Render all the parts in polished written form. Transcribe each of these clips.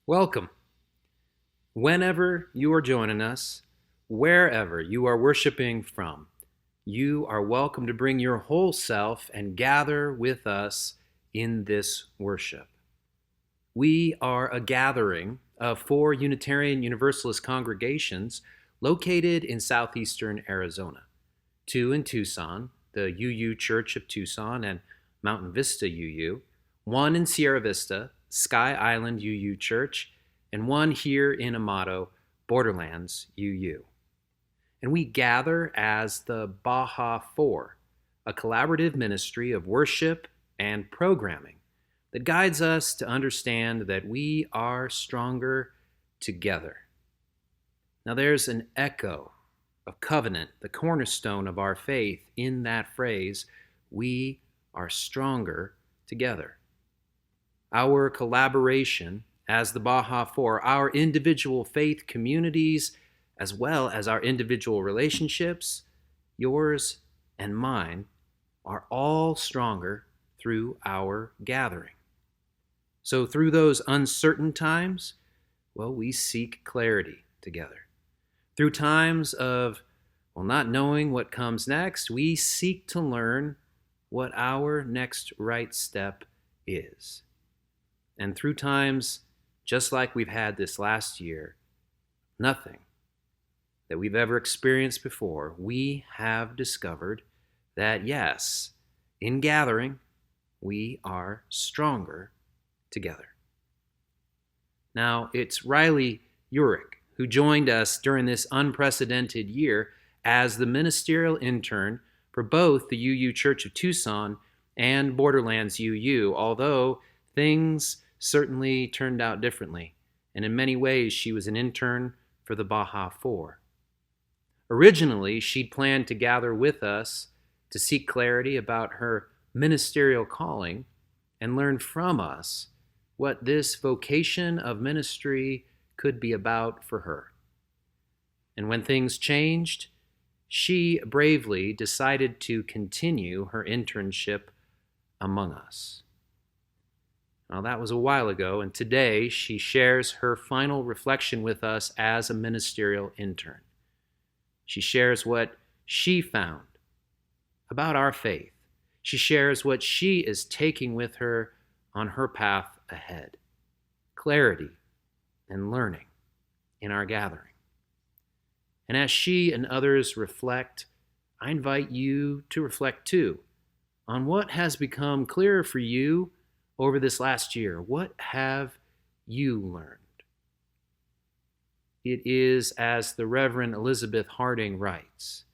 Welcome. Whenever you are joining us, wherever you are worshiping from, you are welcome to bring your whole self and gather with us in this worship. We are a gathering of 4 Unitarian Universalist congregations located in southeastern Arizona. 2 in Tucson, the UU Church of Tucson and Mountain Vista UU, 1 in Sierra Vista, Sky Island UU Church, and 1 here in Amado, Borderlands UU. And we gather as the Baja 4, a collaborative ministry of worship and programming that guides us to understand that we are stronger together. Now there's an echo of covenant, the cornerstone of our faith, in that phrase, we are stronger together. Our collaboration as the Baja 4, our individual faith communities, as well as our individual relationships, yours and mine, are all stronger through our gathering. So through those uncertain times, we seek clarity together. Through times of, not knowing what comes next, we seek to learn what our next right step is. And through times, just like we've had this last year, nothing that we've ever experienced before, we have discovered that yes, in gathering, we are stronger together. Now, it's Riley Urick who joined us during this unprecedented year as the ministerial intern for both the UU Church of Tucson and Borderlands UU, although things certainly turned out differently, and in many ways she was an intern for the Baja 4. Originally, she'd planned to gather with us to seek clarity about her ministerial calling and learn from us what this vocation of ministry could be about for her. And when things changed, she bravely decided to continue her internship among us. Now, that was a while ago, and today she shares her final reflection with us as a ministerial intern. She shares what she found about our faith. She shares what she is taking with her on her path ahead. Clarity and learning in our gathering. And as she and others reflect, I invite you to reflect too on what has become clearer for you over this last year. What have you learned? It is as the Reverend Elizabeth Harding writes,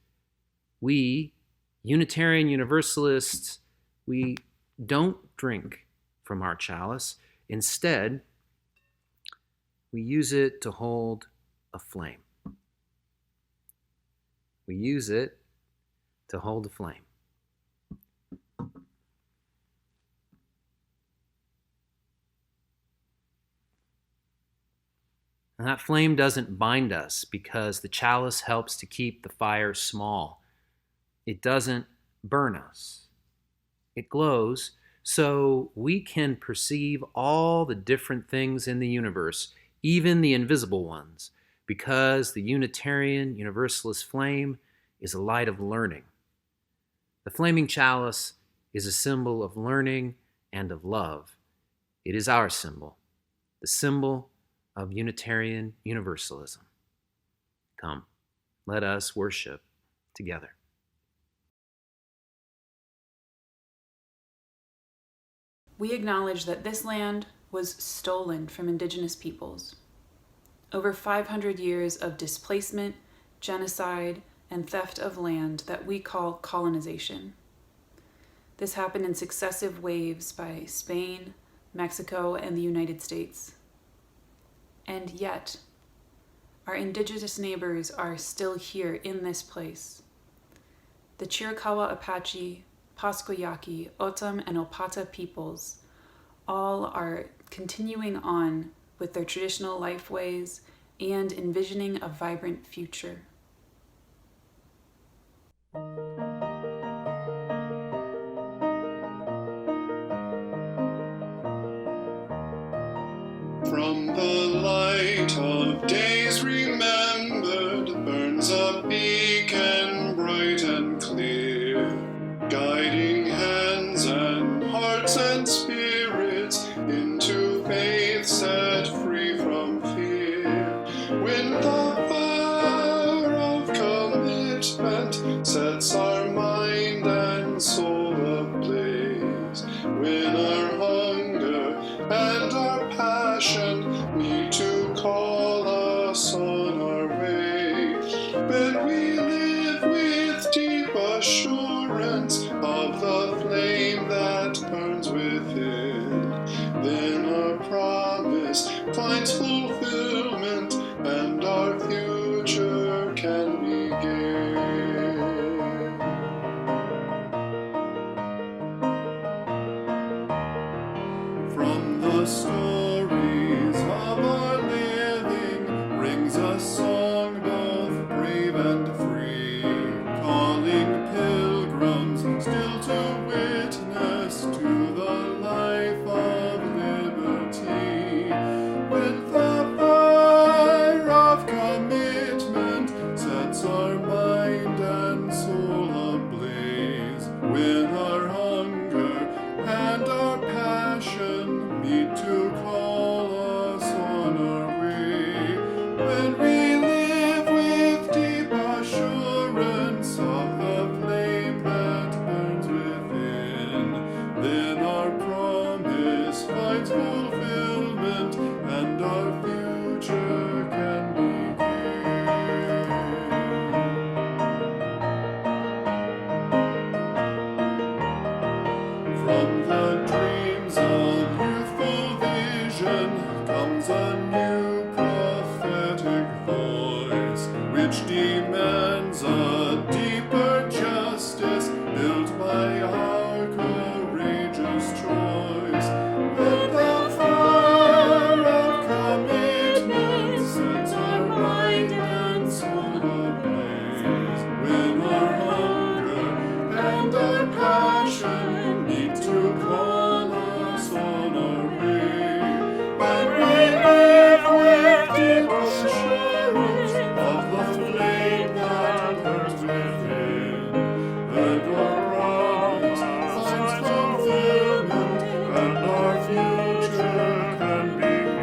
we, Unitarian Universalists, we don't drink from our chalice. Instead, we use it to hold a flame. We use it to hold the flame. And that flame doesn't bind us because the chalice helps to keep the fire small. It doesn't burn us. It glows so we can perceive all the different things in the universe, even the invisible ones, because the Unitarian Universalist flame is a light of learning. The flaming chalice is a symbol of learning and of love. It is our symbol, the symbol of Unitarian Universalism. Come, let us worship together. We acknowledge that this land was stolen from indigenous peoples. Over 500 years of displacement, genocide, and theft of land that we call colonization. This happened in successive waves by Spain, Mexico, and the United States. And yet, our indigenous neighbors are still here in this place. The Chiricahua Apache, Pascoyaqui, O'odham, and Opata peoples all are continuing on with their traditional lifeways and envisioning a vibrant future. From the light of days remembered burns a beacon bright and clear, guiding hands and hearts and spirits into faith set free from fear. When the fire of commitment sets our mind and soul ablaze, when our hunger and our passion need to call us on our way, when we live with deep assurance of the flame that burns within, then our promise finds fulfillment and our future can begin. From the stories of our living rings a song both brave and free, calling pilgrims still to witness to the life of liberty. When the fire of commitment sets our mind and soul ablaze, when our hunger and our passion meet to call us on our way, when we live with deep assurance of the flame that burns within, then our promise finds fulfillment and our future can begin. From the dreams of youthful vision comes a new prophetic voice, which demands a deeper justice built by our courageous choice. When the fire of commitment sets our mind and soul ablaze, when our hunger and our passion need to call us on our way, when we live with deep assurance of the flame that burns within, then our promise finds fulfillment and our future can begin.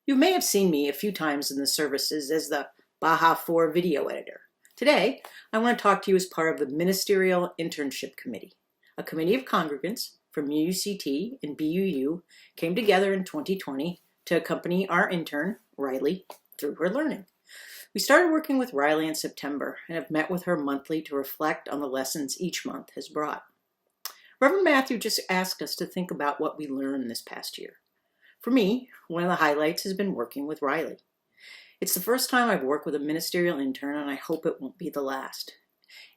You may have seen me a few times in the services as the Baja 4 video editor. Today, I want to talk to you as part of the Ministerial Internship Committee. A committee of congregants from UCT and BUU came together in 2020 to accompany our intern, Riley, through her learning. We started working with Riley in September and have met with her monthly to reflect on the lessons each month has brought. Reverend Matthew just asked us to think about what we learned this past year. For me, one of the highlights has been working with Riley. It's the first time I've worked with a ministerial intern, and I hope it won't be the last.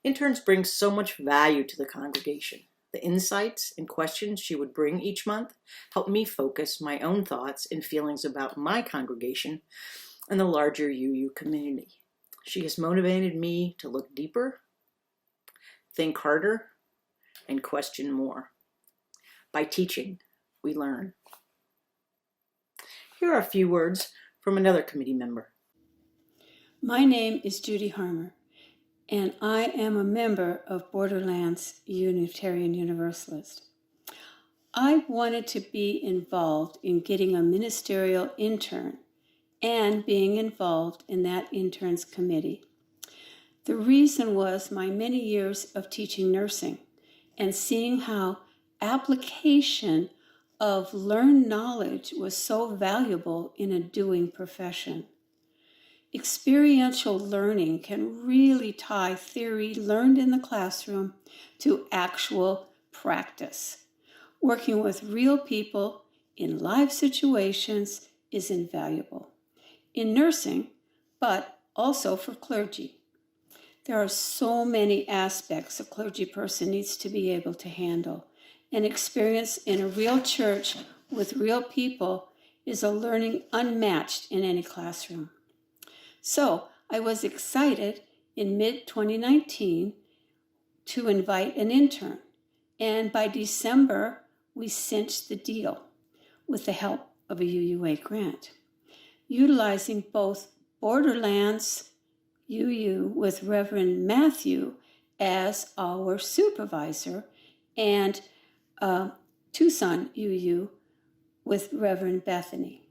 Interns bring so much value to the congregation. The insights and questions she would bring each month helped me focus my own thoughts and feelings about my congregation and the larger UU community. She has motivated me to look deeper, think harder, and question more. By teaching, we learn. Here are a few words from another committee member. My name is Judy Harmer, and I am a member of Borderlands Unitarian Universalist. I wanted to be involved in getting a ministerial intern and being involved in that intern's committee. The reason was my many years of teaching nursing and seeing how application of learned knowledge was so valuable in a doing profession. Experiential learning can really tie theory learned in the classroom to actual practice. Working with real people in live situations is invaluable. In nursing, but also for clergy. There are so many aspects a clergy person needs to be able to handle. An experience in a real church with real people is a learning unmatched in any classroom. So I was excited in mid-2019 to invite an intern. And by December, we cinched the deal with the help of a UUA grant. Utilizing both Borderlands UU with Reverend Matthew as our supervisor and Tucson UU with Reverend Bethany.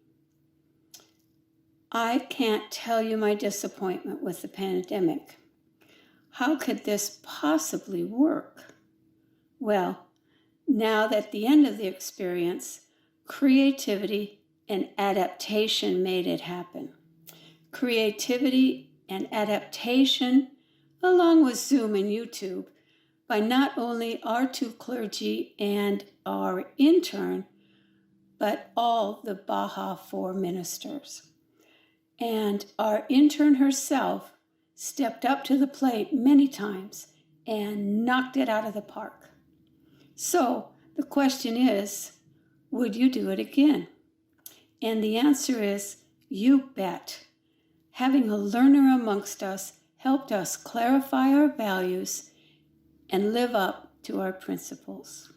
I can't tell you my disappointment with the pandemic. How could this possibly work? Well, now that the end of the experience, creativity and adaptation made it happen. Creativity and adaptation, along with Zoom and YouTube, by not only our two clergy and our intern, but all the Baja 4 ministers. And our intern herself stepped up to the plate many times and knocked it out of the park. So the question is, would you do it again? And the answer is, you bet. Having a learner amongst us helped us clarify our values and live up to our principles.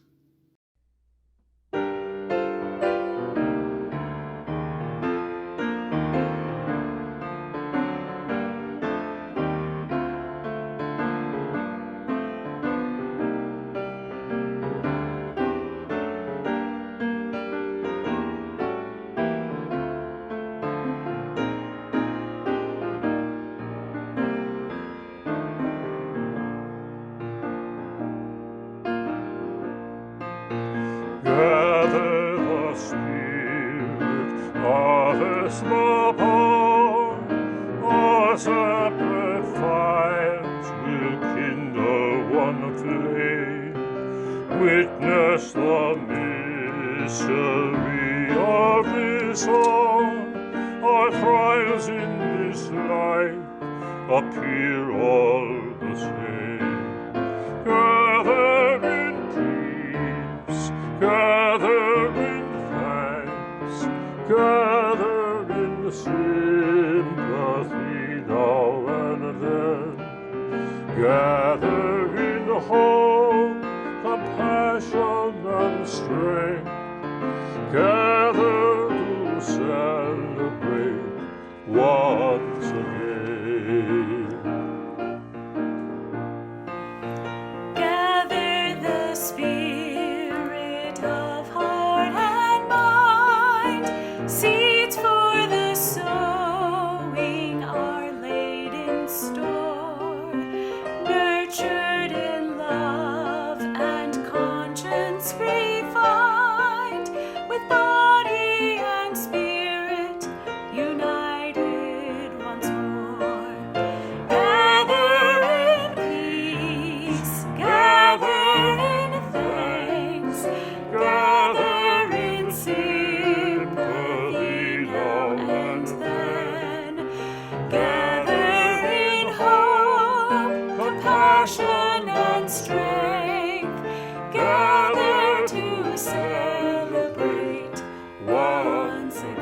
Gather the spirit, harvest the palm. Our separate fires will kindle one flame. Witness the mystery of this song. Our trials in this life appear all the same. Gather in peace, gather in thanks, gather in sympathy now and then. Gather in hope, compassion and strength. Gather to celebrate once again. Gather the spirit of heart and mind. Seeds for the sowing are laid in store. Nurtured in love and conscience refined. With body and spirit united once more. compassion and strength, gather to celebrate once again.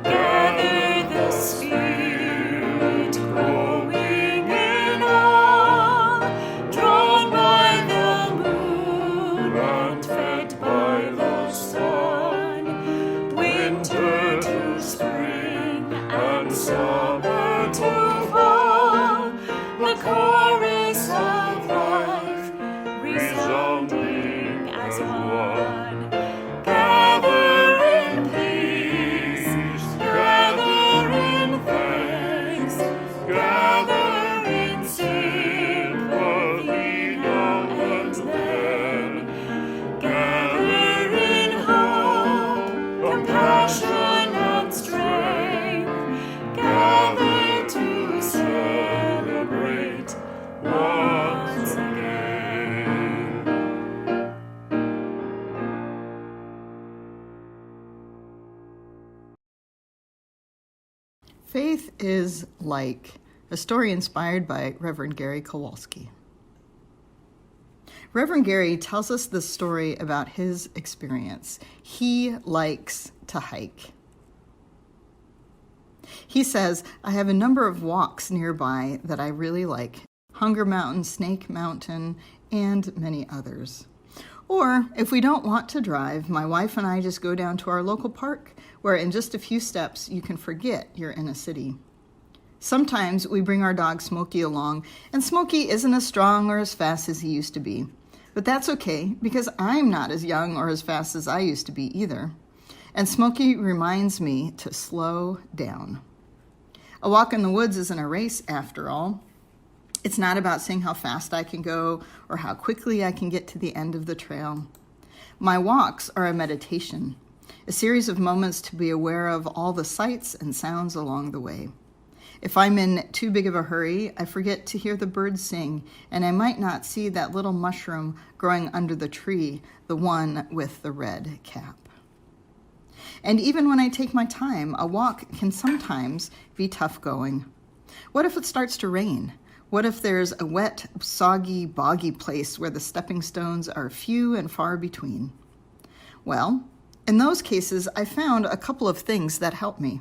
Gather the Spirit growing in all, drawn by the moon and fed by the sun, winter to spring and summer to fall, the chorus of life resounding as one. Gather in peace, gather in thanks, gather in sympathy now and then, gather in hope, compassion and strength, gather to celebrate once again. Faith is Like, a story inspired by Reverend Gary Kowalski. Reverend Gary tells us the story about his experience. He likes to hike. He says, I have a number of walks nearby that I really like. Hunger Mountain, Snake Mountain, and many others. Or, if we don't want to drive, my wife and I just go down to our local park, where in just a few steps you can forget you're in a city. Sometimes we bring our dog Smokey along, and Smokey isn't as strong or as fast as he used to be. But that's okay, because I'm not as young or as fast as I used to be either. And Smokey reminds me to slow down. A walk in the woods isn't a race, after all. It's not about seeing how fast I can go or how quickly I can get to the end of the trail. My walks are a meditation, a series of moments to be aware of all the sights and sounds along the way. If I'm in too big of a hurry, I forget to hear the birds sing, and I might not see that little mushroom growing under the tree, the one with the red cap. And even when I take my time, a walk can sometimes be tough going. What if it starts to rain? What if there's a wet, soggy, boggy place where the stepping stones are few and far between? Well, in those cases, I found a couple of things that help me.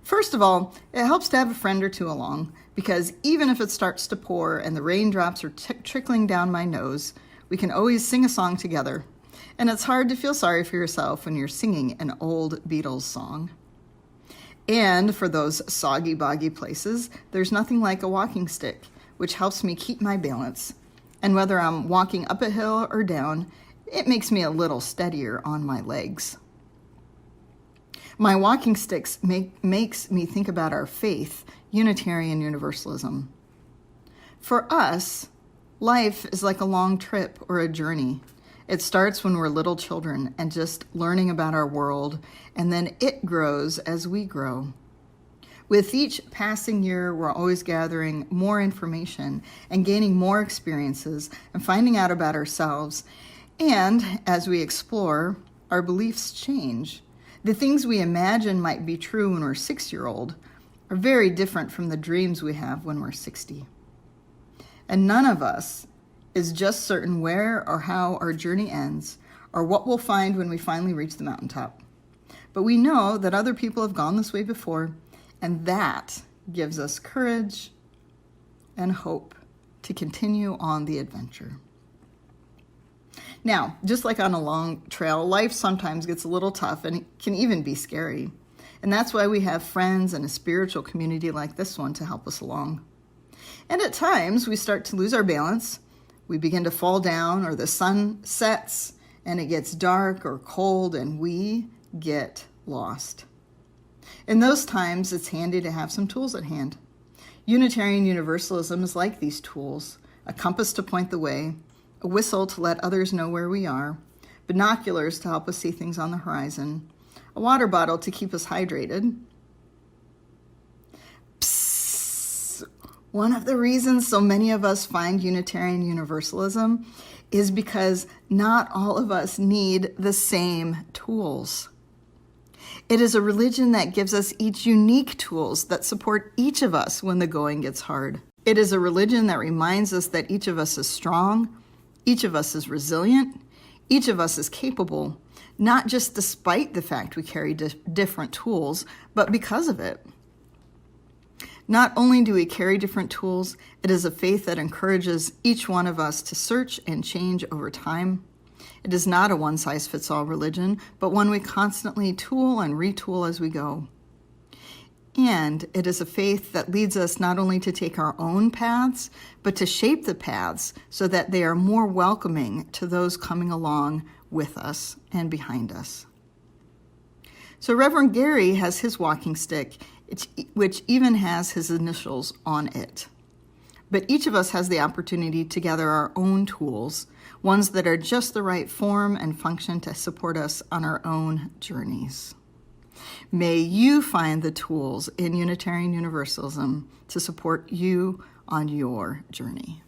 First of all, it helps to have a friend or two along, because even if it starts to pour and the raindrops are trickling down my nose, we can always sing a song together. And it's hard to feel sorry for yourself when you're singing an old Beatles song. And for those soggy, boggy places, there's nothing like a walking stick, which helps me keep my balance. And whether I'm walking up a hill or down, it makes me a little steadier on my legs. My walking sticks makes me think about our faith, Unitarian Universalism. For us, life is like a long trip or a journey. It starts when we're little children and just learning about our world, and then it grows as we grow. With each passing year, we're always gathering more information and gaining more experiences and finding out about ourselves. And as we explore, our beliefs change. The things we imagine might be true when we're 6-year-old are very different from the dreams we have when we're 60. And none of us is just certain where or how our journey ends or what we'll find when we finally reach the mountaintop. But we know that other people have gone this way before, and that gives us courage and hope to continue on the adventure. Now, just like on a long trail, life sometimes gets a little tough and it can even be scary. And that's why we have friends and a spiritual community like this one to help us along. And at times, we start to lose our balance. We begin to fall down, or the sun sets and it gets dark or cold and we get lost. In those times, it's handy to have some tools at hand. Unitarian Universalism is like these tools: a compass to point the way, a whistle to let others know where we are, binoculars to help us see things on the horizon, a water bottle to keep us hydrated. Psst. One of the reasons so many of us find Unitarian Universalism is because not all of us need the same tools. It is a religion that gives us each unique tools that support each of us when the going gets hard. It is a religion that reminds us that each of us is strong, each of us is resilient, each of us is capable, not just despite the fact we carry different tools, but because of it. Not only do we carry different tools, it is a faith that encourages each one of us to search and change over time. It is not a one-size-fits-all religion, but one we constantly tool and retool as we go. And it is a faith that leads us not only to take our own paths, but to shape the paths so that they are more welcoming to those coming along with us and behind us. So Reverend Gary has his walking stick, which even has his initials on it. But each of us has the opportunity to gather our own tools, ones that are just the right form and function to support us on our own journeys. May you find the tools in Unitarian Universalism to support you on your journey.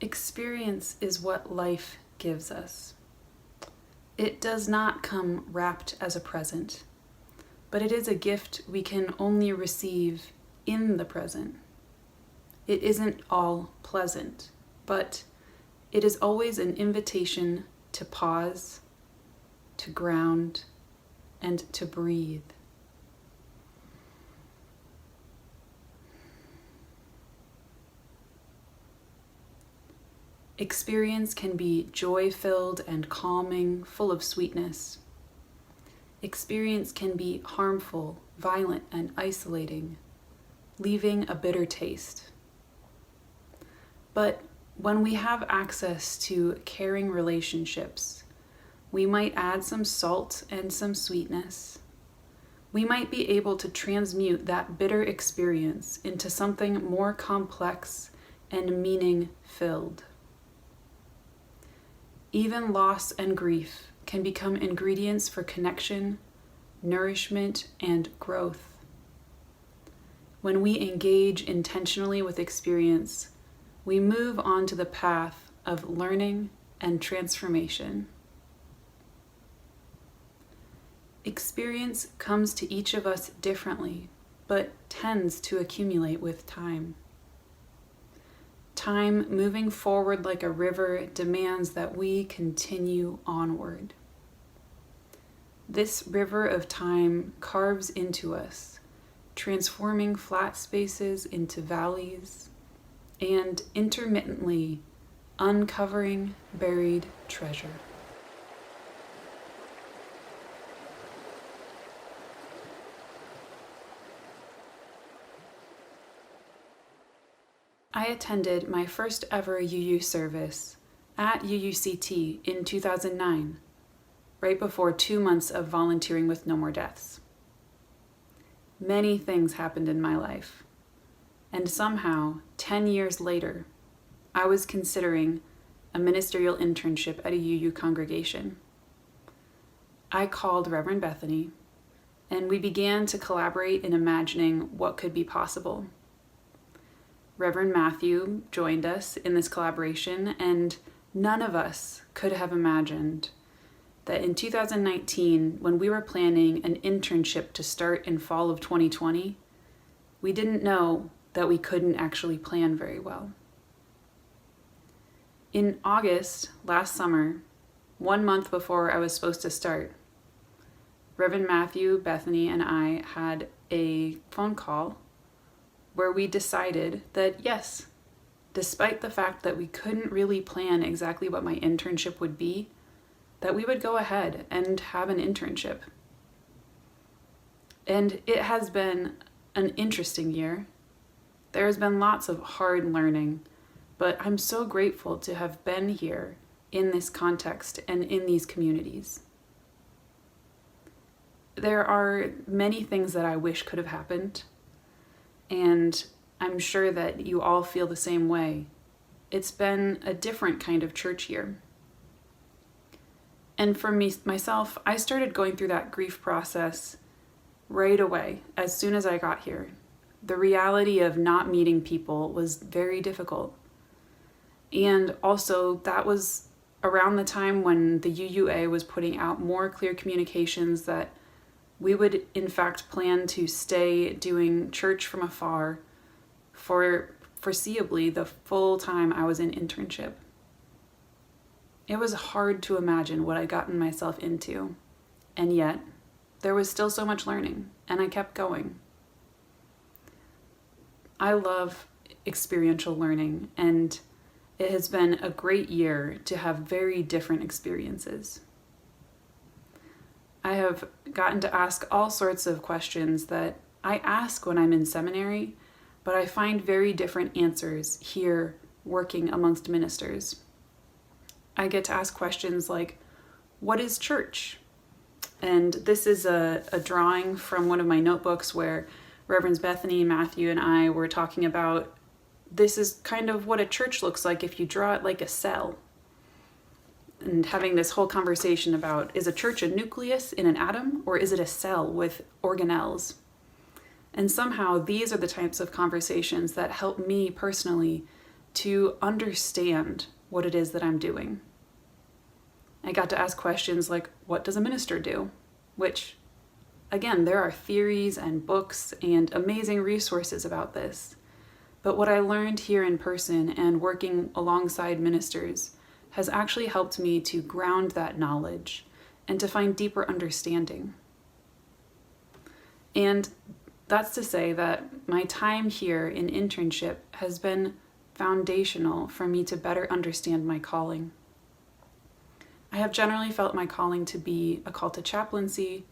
Experience is what life gives us. It does not come wrapped as a present, but it is a gift we can only receive in the present. It isn't all pleasant, but it is always an invitation to pause, to ground, and to breathe. Experience can be joy-filled and calming, full of sweetness. Experience can be harmful, violent, and isolating, leaving a bitter taste. But when we have access to caring relationships, we might add some salt and some sweetness. We might be able to transmute that bitter experience into something more complex and meaning-filled. Even loss and grief can become ingredients for connection, nourishment, and growth. When we engage intentionally with experience, we move onto the path of learning and transformation. Experience comes to each of us differently, but tends to accumulate with time. Time moving forward like a river demands that we continue onward. This river of time carves into us, transforming flat spaces into valleys and intermittently uncovering buried treasure. I attended my first ever UU service at UUCT in 2009, right before 2 months of volunteering with No More Deaths. Many things happened in my life, and somehow, 10 years later, I was considering a ministerial internship at a UU congregation. I called Reverend Bethany, and we began to collaborate in imagining what could be possible. Reverend Matthew joined us in this collaboration, and none of us could have imagined that in 2019, when we were planning an internship to start in fall of 2020, we didn't know that we couldn't actually plan very well. In August last summer, 1 month before I was supposed to start, Reverend Matthew, Bethany, and I had a phone call where we decided that yes, despite the fact that we couldn't really plan exactly what my internship would be, that we would go ahead and have an internship. And it has been an interesting year. There has been lots of hard learning, but I'm so grateful to have been here in this context and in these communities. There are many things that I wish could have happened, and I'm sure that you all feel the same way. It's been a different kind of church year. And for myself, I started going through that grief process right away, as soon as I got here. The reality of not meeting people was very difficult. And also, that was around the time when the UUA was putting out more clear communications that we would in fact plan to stay doing church from afar for foreseeably the full time I was in internship. It was hard to imagine what I'd gotten myself into, and yet there was still so much learning, and I kept going. I love experiential learning, and it has been a great year to have very different experiences. I have gotten to ask all sorts of questions that I ask when I'm in seminary, but I find very different answers here working amongst ministers. I get to ask questions like, what is church? And this is a drawing from one of my notebooks where Reverends Bethany, Matthew, and I were talking about this is kind of what a church looks like if you draw it like a cell. And having this whole conversation about, is a church a nucleus in an atom, or is it a cell with organelles? And somehow these are the types of conversations that help me personally to understand what it is that I'm doing. I got to ask questions like, what does a minister do? Which, again, there are theories and books and amazing resources about this. But what I learned here in person and working alongside ministers has actually helped me to ground that knowledge and to find deeper understanding. And that's to say that my time here in internship has been foundational for me to better understand my calling. I have generally felt my calling to be a call to chaplaincy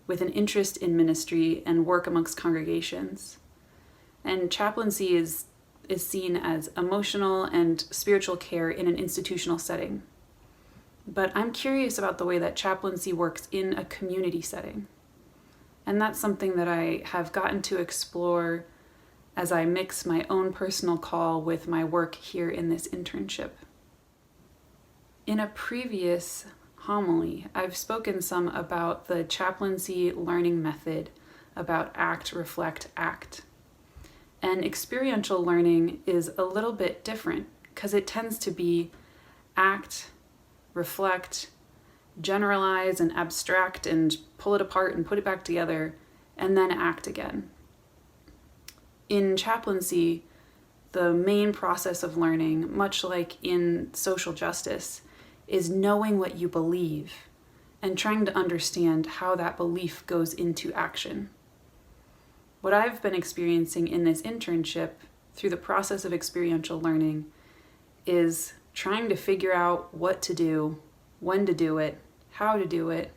with an interest in ministry and work amongst congregations. And chaplaincy is seen as emotional and spiritual care in an institutional setting. But I'm curious about the way that chaplaincy works in a community setting. And that's something that I have gotten to explore as I mix my own personal call with my work here in this internship. In a previous homily, I've spoken some about the chaplaincy learning method, about act, reflect, act. And experiential learning is a little bit different because it tends to be act, reflect, generalize and abstract and pull it apart and put it back together, and then act again. In chaplaincy, the main process of learning, much like in social justice, is knowing what you believe and trying to understand how that belief goes into action. What I've been experiencing in this internship through the process of experiential learning is trying to figure out what to do, when to do it, how to do it,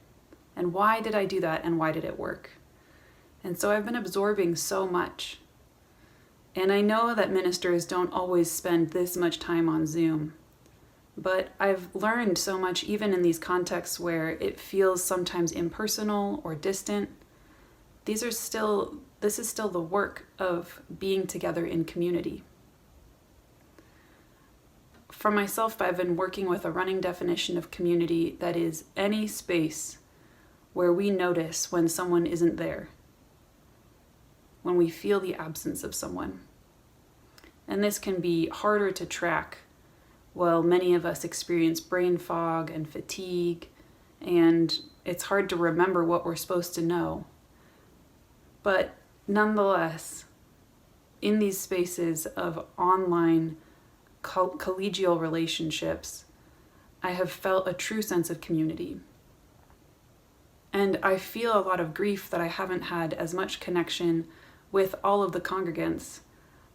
and why did I do that and why did it work? And so I've been absorbing so much. And I know that ministers don't always spend this much time on Zoom, but I've learned so much even in these contexts where it feels sometimes impersonal or distant. This is still the work of being together in community. For myself, I've been working with a running definition of community that is any space where we notice when someone isn't there, when we feel the absence of someone. And this can be harder to track while many of us experience brain fog and fatigue, and it's hard to remember what we're supposed to know. But nonetheless, in these spaces of online collegial relationships, I have felt a true sense of community. And I feel a lot of grief that I haven't had as much connection with all of the congregants,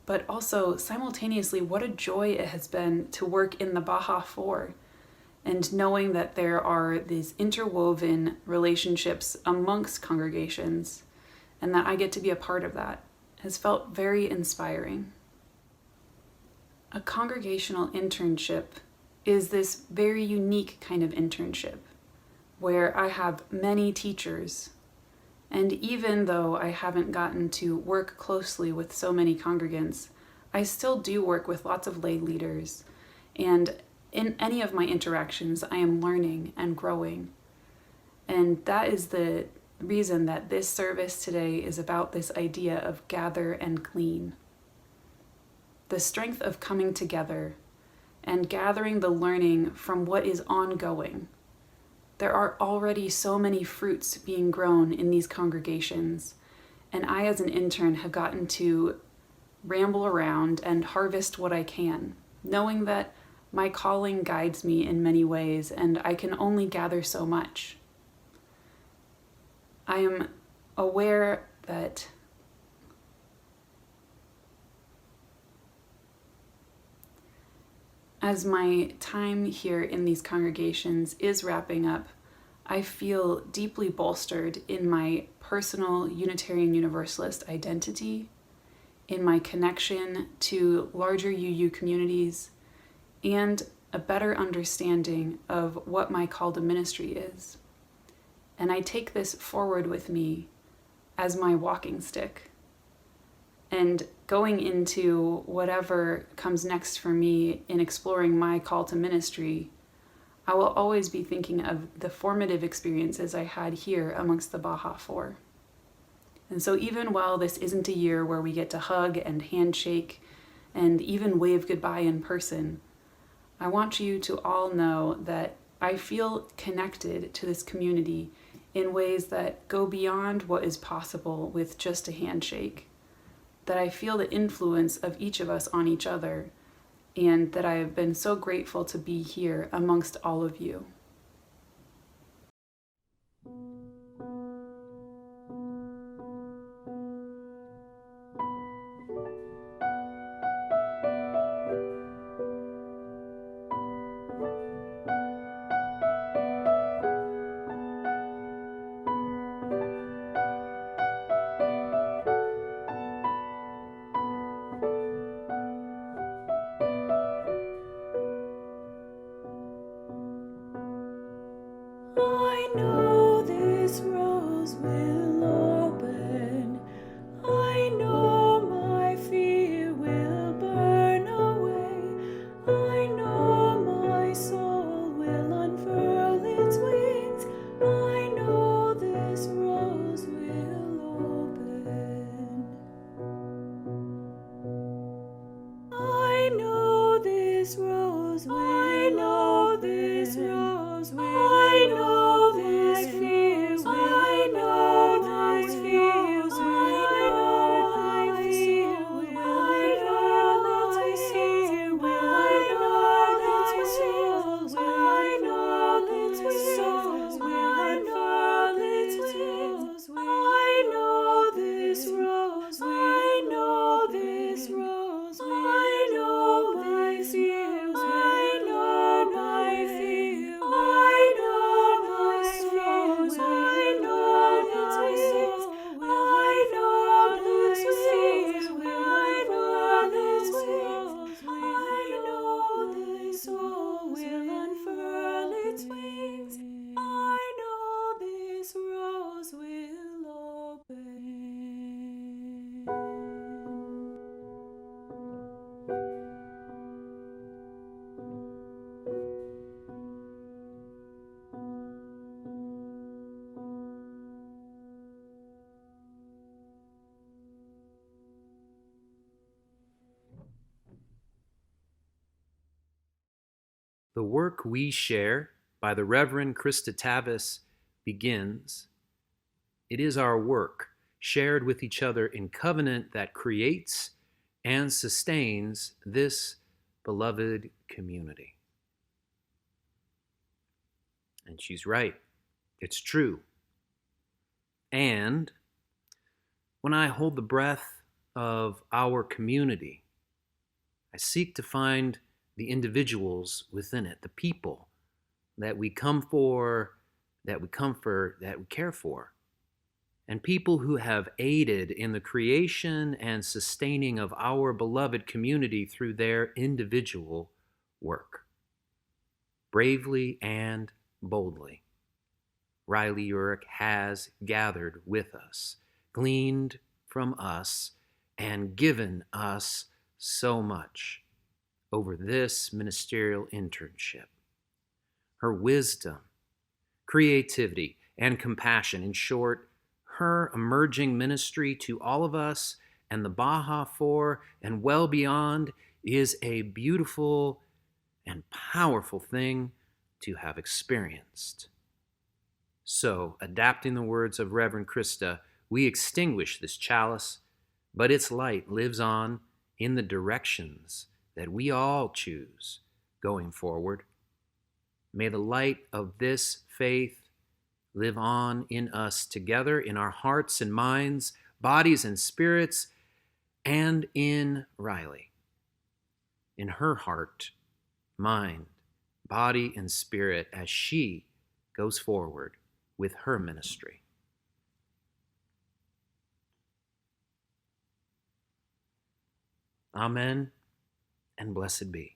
but also simultaneously what a joy it has been to work in the Baja 4 and knowing that there are these interwoven relationships amongst congregations and that I get to be a part of that has felt very inspiring. A congregational internship is this very unique kind of internship where I have many teachers. And even though I haven't gotten to work closely with so many congregants, I still do work with lots of lay leaders. And in any of my interactions, I am learning and growing. And that is the reason that this service today is about this idea of gather and glean. The strength of coming together and gathering the learning from what is ongoing. There are already so many fruits being grown in these congregations, and I as an intern have gotten to ramble around and harvest what I can, knowing that my calling guides me in many ways and I can only gather so much. I am aware that as my time here in these congregations is wrapping up, I feel deeply bolstered in my personal Unitarian Universalist identity, in my connection to larger UU communities, and a better understanding of what my call to ministry is. And I take this forward with me as my walking stick. And going into whatever comes next for me in exploring my call to ministry, I will always be thinking of the formative experiences I had here amongst the Baja 4. And so even while this isn't a year where we get to hug and handshake and even wave goodbye in person, I want you to all know that I feel connected to this community in ways that go beyond what is possible with just a handshake. That I feel the influence of each of us on each other, and that I have been so grateful to be here amongst all of you. The work we share by the Reverend Krista Tavis begins. It is our work, shared with each other in covenant, that creates and sustains this beloved community. And she's right. It's true. And when I hold the breath of our community, I seek to find the individuals within it, the people that we come for, that we comfort, that we care for, and people who have aided in the creation and sustaining of our beloved community through their individual work. Bravely and boldly, Riley Urich has gathered with us, gleaned from us, and given us so much over this ministerial internship. Her wisdom, creativity, and compassion, in short, her emerging ministry to all of us and the Baja 4 and well beyond, is a beautiful and powerful thing to have experienced. So, adapting the words of Reverend Krista, we extinguish this chalice, but its light lives on in the directions that we all choose going forward. May the light of this faith live on in us together, in our hearts and minds, bodies and spirits, and in Riley, in her heart, mind, body, and spirit, as she goes forward with her ministry. Amen, and blessed be.